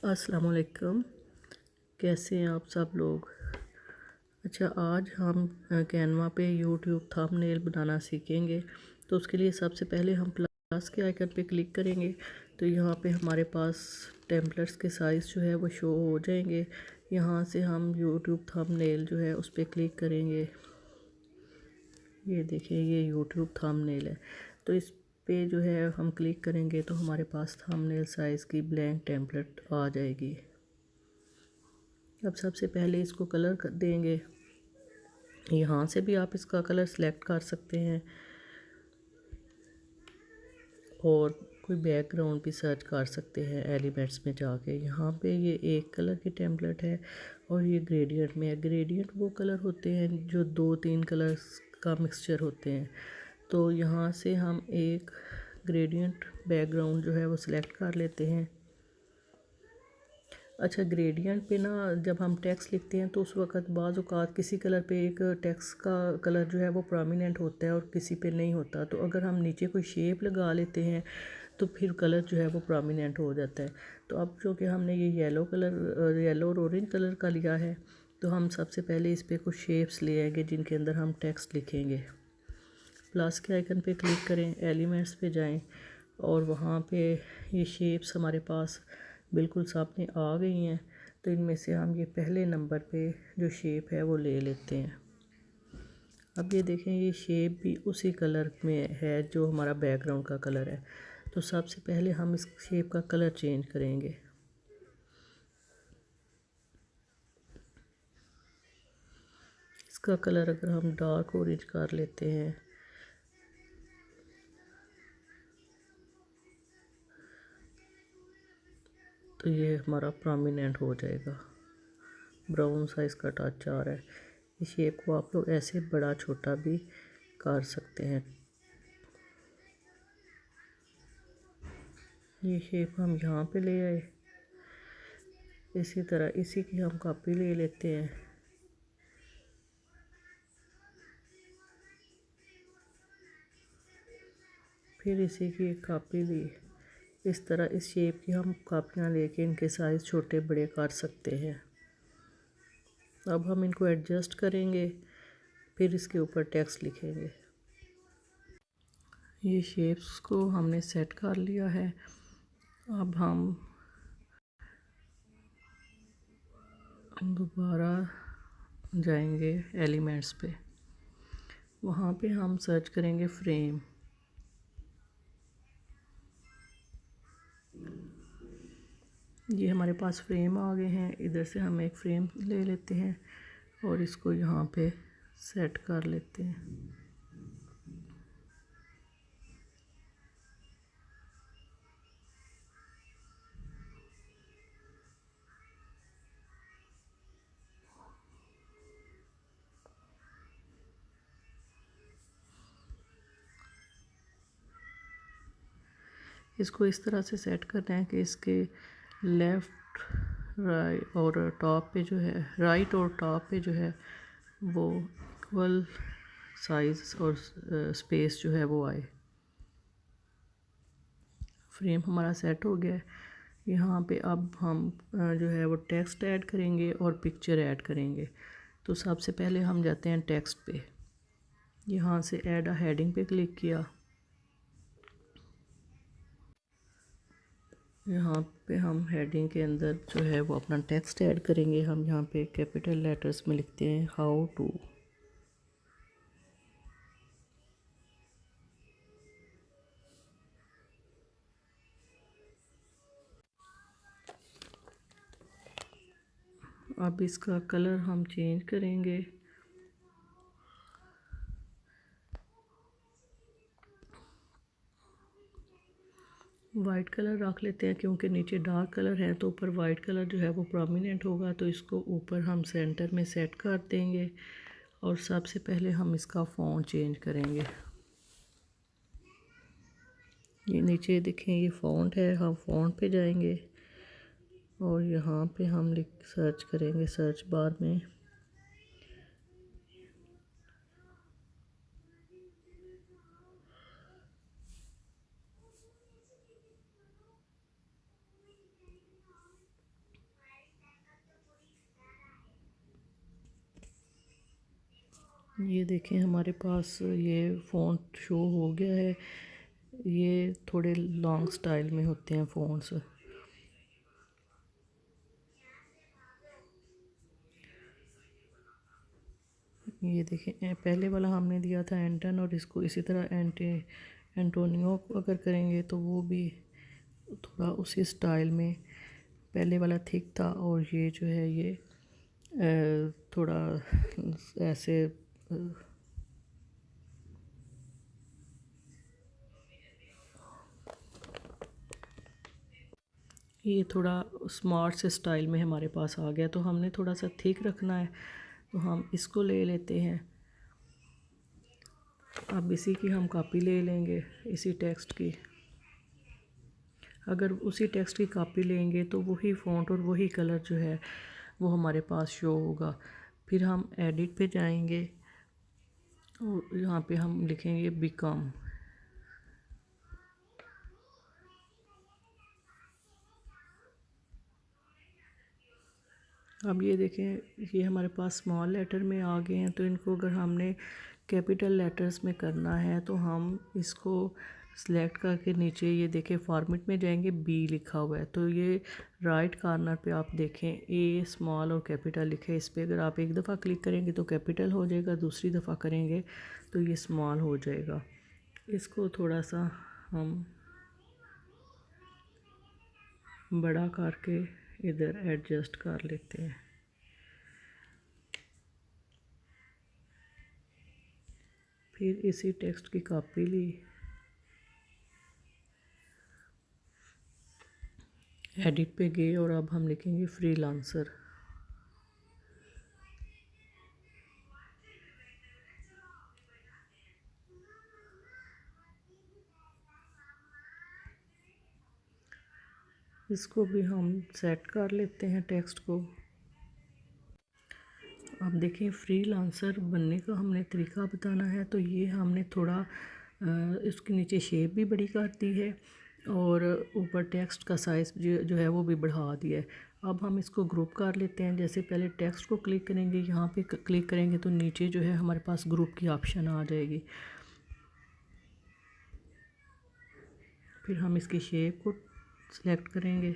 अस्सलाम वालेकुम। कैसे हैं आप सब लोग। अच्छा, आज हम कैनवा पे यूट्यूब थंबनेल बनाना सीखेंगे। तो उसके लिए सबसे पहले हम प्लस के आइकन पे क्लिक करेंगे तो यहाँ पे हमारे पास टेम्पलेट्स के साइज़ जो है वो शो हो जाएंगे। यहाँ से हम यूट्यूब थंबनेल जो है उस पर क्लिक करेंगे। ये देखिए, ये यूट्यूब थंबनेल है। तो इस पे जो है हम क्लिक करेंगे तो हमारे पास थंबनेल साइज़ की ब्लैंक टेम्पलेट आ जाएगी। अब सबसे पहले इसको कलर देंगे। यहाँ से भी आप इसका कलर सेलेक्ट कर सकते हैं और कोई बैकग्राउंड भी सर्च कर सकते हैं एलिमेंट्स में जाके। यहाँ पे ये एक कलर की टेम्पलेट है और ये ग्रेडियंट में है। ग्रेडियंट वो कलर होते हैं जो 2-3 कलर्स का मिक्सचर होते हैं। तो यहाँ से हम एक ग्रेडियंट बैकग्राउंड जो है वो सिलेक्ट कर लेते हैं। अच्छा, ग्रेडियंट पे ना जब हम टेक्स्ट लिखते हैं तो उस वक़्त बाज़ औक़ात किसी कलर पे एक टेक्स्ट का कलर जो है वो प्रोमिनेंट होता है और किसी पे नहीं होता। तो अगर हम नीचे कोई शेप लगा लेते हैं तो फिर कलर जो है वो प्रोमिनेंट हो जाता है। तो अब जो कि हमने ये येलो और ऑरेंज कलर का लिया है, तो हम सबसे पहले इस पर कुछ शेप्स ले आएंगे जिनके अंदर हम टेक्स्ट लिखेंगे। प्लस के आइकन पे क्लिक करें, एलिमेंट्स पे जाएं और वहाँ पे ये शेप्स हमारे पास बिल्कुल सामने आ गई हैं। तो इनमें से हम ये पहले नंबर पे जो शेप है वो ले लेते हैं। अब ये देखें, ये शेप भी उसी कलर में है जो हमारा बैकग्राउंड का कलर है। तो सबसे पहले हम इस शेप का कलर चेंज करेंगे। इसका कलर अगर हम डार्क ऑरेंज कर लेते हैं तो ये हमारा प्रोमिनेंट हो जाएगा। ब्राउन सा इसका टच आ रहा है। इस शेप को आप लोग ऐसे बड़ा छोटा भी कर सकते हैं। ये शेप हम यहाँ पे ले आए। इसी तरह इसी की हम कॉपी ले लेते हैं। फिर इसी की एक कॉपी ली। इस तरह इस शेप की हम कॉपियाँ लेके इनके साइज़ छोटे बड़े कर सकते हैं। अब हम इनको एडजस्ट करेंगे, फिर इसके ऊपर टेक्स्ट लिखेंगे। ये शेप्स को हमने सेट कर लिया है। अब हम दोबारा जाएंगे एलिमेंट्स पे। वहाँ पे हम सर्च करेंगे फ्रेम। ये हमारे पास फ्रेम आ गए हैं। इधर से हम एक फ्रेम ले लेते हैं और इसको यहाँ पे सेट कर लेते हैं। इसको इस तरह से सेट करना है कि इसके लेफ़्ट राइट और टॉप पे जो है, राइट और टॉप पे जो है वो इक्वल साइज़ और स्पेस जो है वो आए। फ्रेम हमारा सेट हो गया है। यहाँ पे अब हम जो है वो टेक्स्ट ऐड करेंगे और पिक्चर ऐड करेंगे। तो सबसे पहले हम जाते हैं टेक्स्ट पे। यहाँ से ऐड अ हेडिंग पे क्लिक किया। यहाँ पे हम हेडिंग के अंदर जो है वो अपना टेक्स्ट ऐड करेंगे। हम यहाँ पे कैपिटल लेटर्स में लिखते हैं हाउ टू। अब इसका कलर हम चेंज करेंगे। वाइट कलर रख लेते हैं क्योंकि नीचे डार्क कलर है तो ऊपर वाइट कलर जो है वो प्रोमिनेंट होगा। तो इसको ऊपर हम सेंटर में सेट कर देंगे और सबसे पहले हम इसका फ़ॉन्ट चेंज करेंगे। ये नीचे देखें, ये फ़ॉन्ट है। हम फ़ॉन्ट पे जाएंगे और यहाँ पे हम सर्च करेंगे सर्च बार में ये देखें हमारे पास ये फ़ॉन्ट शो हो गया है। ये थोड़े लॉन्ग स्टाइल में होते हैं फ़ॉन्ट्स। ये देखें पहले वाला हमने दिया था एंटन, और इसको इसी तरह एंटोनियो अगर करेंगे तो वो भी थोड़ा उसी स्टाइल में। पहले वाला थिक था और ये जो है ये थोड़ा ऐसे ये थोड़ा स्मार्ट से स्टाइल में हमारे पास आ गया। तो हमने थोड़ा सा थिक रखना है, तो हम इसको ले लेते हैं। अब इसी की हम कॉपी ले लेंगे, इसी टेक्स्ट की। अगर उसी टेक्स्ट की कॉपी लेंगे तो वही फ़ॉन्ट और वही कलर जो है वो हमारे पास शो होगा। फिर हम एडिट पे जाएंगे और यहाँ पे हम लिखेंगे बिकम। अब ये देखें ये हमारे पास स्मॉल लेटर में आ गए हैं। तो इनको अगर हमने कैपिटल लेटर्स में करना है तो हम इसको सिलेक्ट करके नीचे ये देखें फॉर्मेट में जाएंगे, बी लिखा हुआ है। तो ये राइट कॉर्नर पे आप देखें ए स्मॉल और कैपिटल लिखे है। इस पर अगर आप एक दफ़ा क्लिक करेंगे तो कैपिटल हो जाएगा, दूसरी दफ़ा करेंगे तो ये स्मॉल हो जाएगा। इसको थोड़ा सा हम बड़ा करके इधर एडजस्ट कर लेते हैं। फिर इसी टेक्स्ट की कॉपी ली, एडिट पे गए और अब हम लिखेंगे फ्रीलांसर। इसको भी हम सेट कर लेते हैं टेक्स्ट को। अब देखिए फ्रीलांसर बनने का हमने तरीका बताना है। तो ये हमने थोड़ा इसके नीचे शेप भी बड़ी कर दी है और ऊपर टेक्स्ट का साइज़ जो है वो भी बढ़ा दिया है। अब हम इसको ग्रुप कर लेते हैं। जैसे पहले टेक्स्ट को क्लिक करेंगे, यहाँ पे क्लिक करेंगे तो नीचे जो है हमारे पास ग्रुप की ऑप्शन आ जाएगी। फिर हम इसकी शेप को सिलेक्ट करेंगे।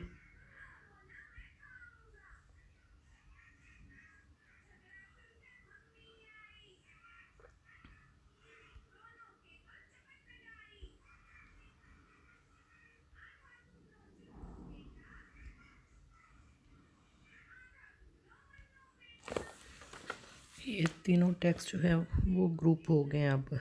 ये तीनों टेक्स्ट जो है वो ग्रुप हो गए हैं। अब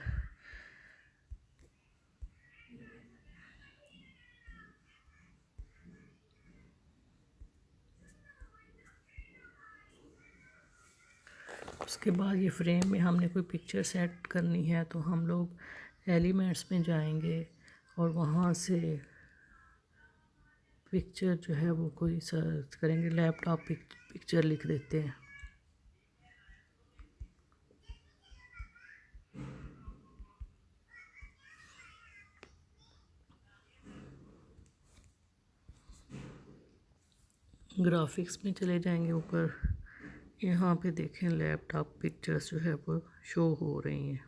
उसके बाद ये फ्रेम में हमने कोई पिक्चर सेट करनी है तो हम लोग एलिमेंट्स में जाएंगे और वहाँ से पिक्चर जो है वो कोई सर्च करेंगे। लैपटॉप पिक्चर लिख देते हैं। ग्राफिक्स में चले जाएंगे ऊपर, यहाँ पे देखें लैपटॉप पिक्चर्स जो है वो शो हो रही हैं।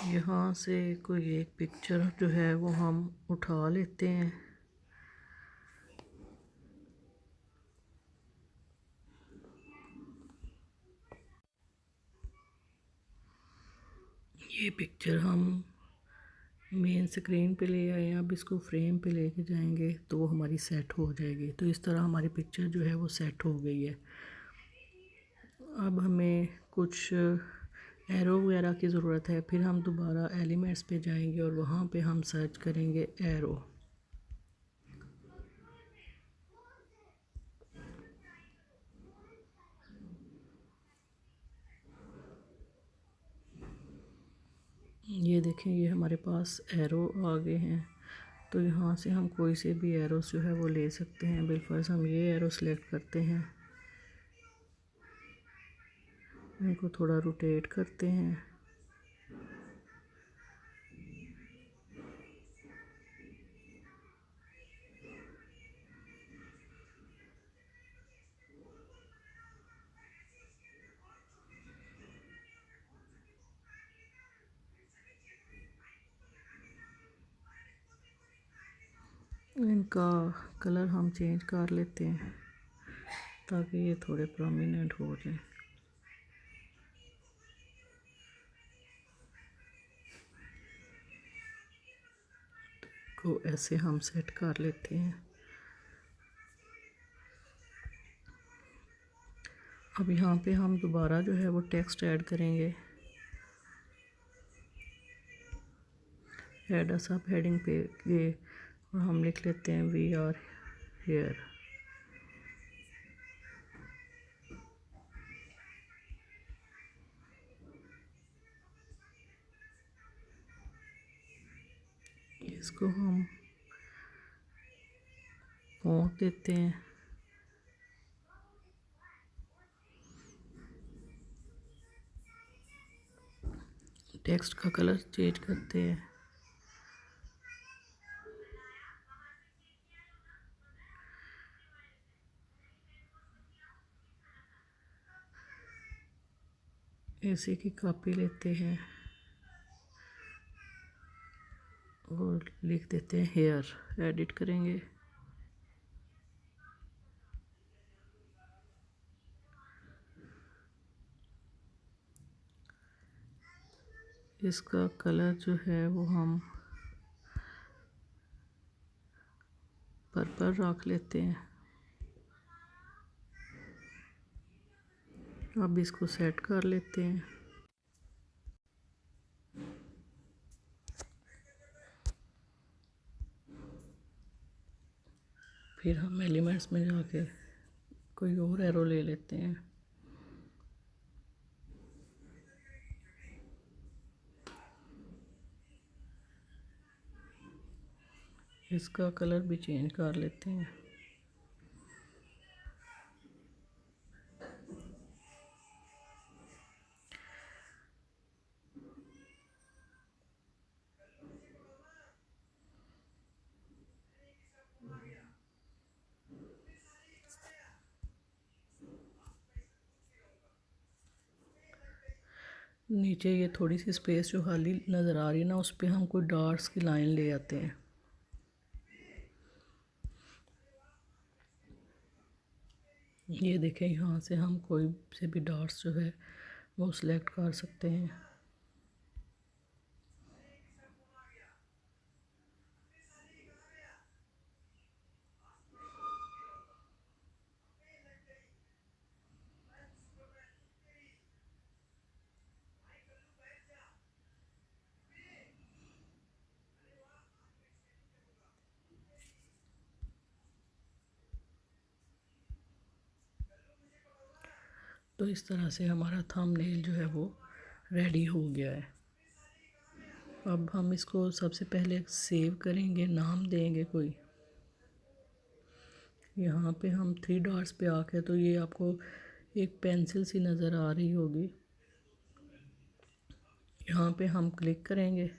यहाँ से कोई एक पिक्चर जो है वो हम उठा लेते हैं। ये पिक्चर हम मेन स्क्रीन पे ले आए। अब इसको फ्रेम पे लेके जाएंगे तो वो हमारी सेट हो जाएगी। तो इस तरह हमारी पिक्चर जो है वो सेट हो गई है। अब हमें कुछ एरो वगैरह की ज़रूरत है। फिर हम दोबारा एलिमेंट्स पे जाएंगे और वहाँ पे हम सर्च करेंगे एरो। ये देखें ये हमारे पास एरो आ गए हैं। तो यहाँ से हम कोई से भी एरोस जो है वो ले सकते हैं। बिलफर्ज हम ये एरो सेलेक्ट करते हैं, इनको थोड़ा रोटेट करते हैं। इनका कलर हम चेंज कर लेते हैं ताकि ये थोड़े प्रोमिनेंट हो जाए। को ऐसे हम सेट कर लेते हैं। अब यहाँ पे हम दोबारा जो है वो टेक्स्ट ऐड करेंगे। ऐड अ सब हेडिंग पे ये, और हम लिख लेते हैं वी आर हेयर। इसको हम पहुँच देते हैं। टेक्स्ट का कलर चेंज करते हैं। ऐसे की कॉपी लेते हैं और लिख देते हैं हेयर। एडिट करेंगे। इसका कलर जो है वो हम पर्पल रख लेते हैं। अब इसको सेट कर लेते हैं। फिर हम एलिमेंट्स में जाके कोई और एरो ले लेते हैं। इसका कलर भी चेंज कर लेते हैं। नीचे ये थोड़ी सी स्पेस जो खाली नज़र आ रही है ना, उस पर हम कोई डॉट्स की लाइन ले आते हैं। ये देखें, यहाँ से हम कोई से भी डॉट्स जो है वो सिलेक्ट कर सकते हैं। तो इस तरह से हमारा थंबनेल जो है वो रेडी हो गया है। अब हम इसको सबसे पहले सेव करेंगे, नाम देंगे कोई। यहाँ पे हम 3 डॉट्स पे आके, तो ये आपको एक पेंसिल सी नज़र आ रही होगी। यहाँ पे हम क्लिक करेंगे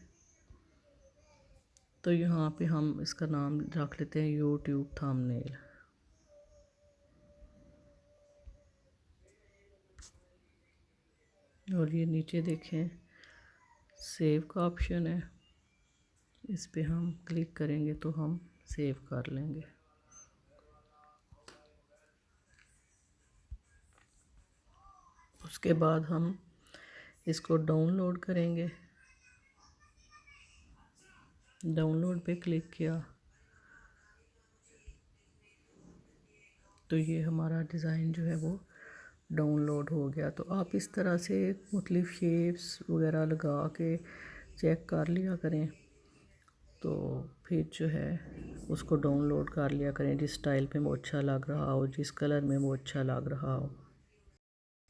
तो यहाँ पे हम इसका नाम रख लेते हैं यूट्यूब थंबनेल। और ये नीचे देखें सेव का ऑप्शन है, इस पे हम क्लिक करेंगे तो हम सेव कर लेंगे। उसके बाद हम इसको डाउनलोड करेंगे। डाउनलोड पे क्लिक किया तो ये हमारा डिज़ाइन जो है वो डाउनलोड हो गया। तो आप इस तरह से मुख्तलिफ़ शेप्स वगैरह लगा के चेक कर लिया करें, तो फिर जो है उसको डाउनलोड कर लिया करें जिस स्टाइल पे वो अच्छा लग रहा हो, जिस कलर में वो अच्छा लग रहा हो।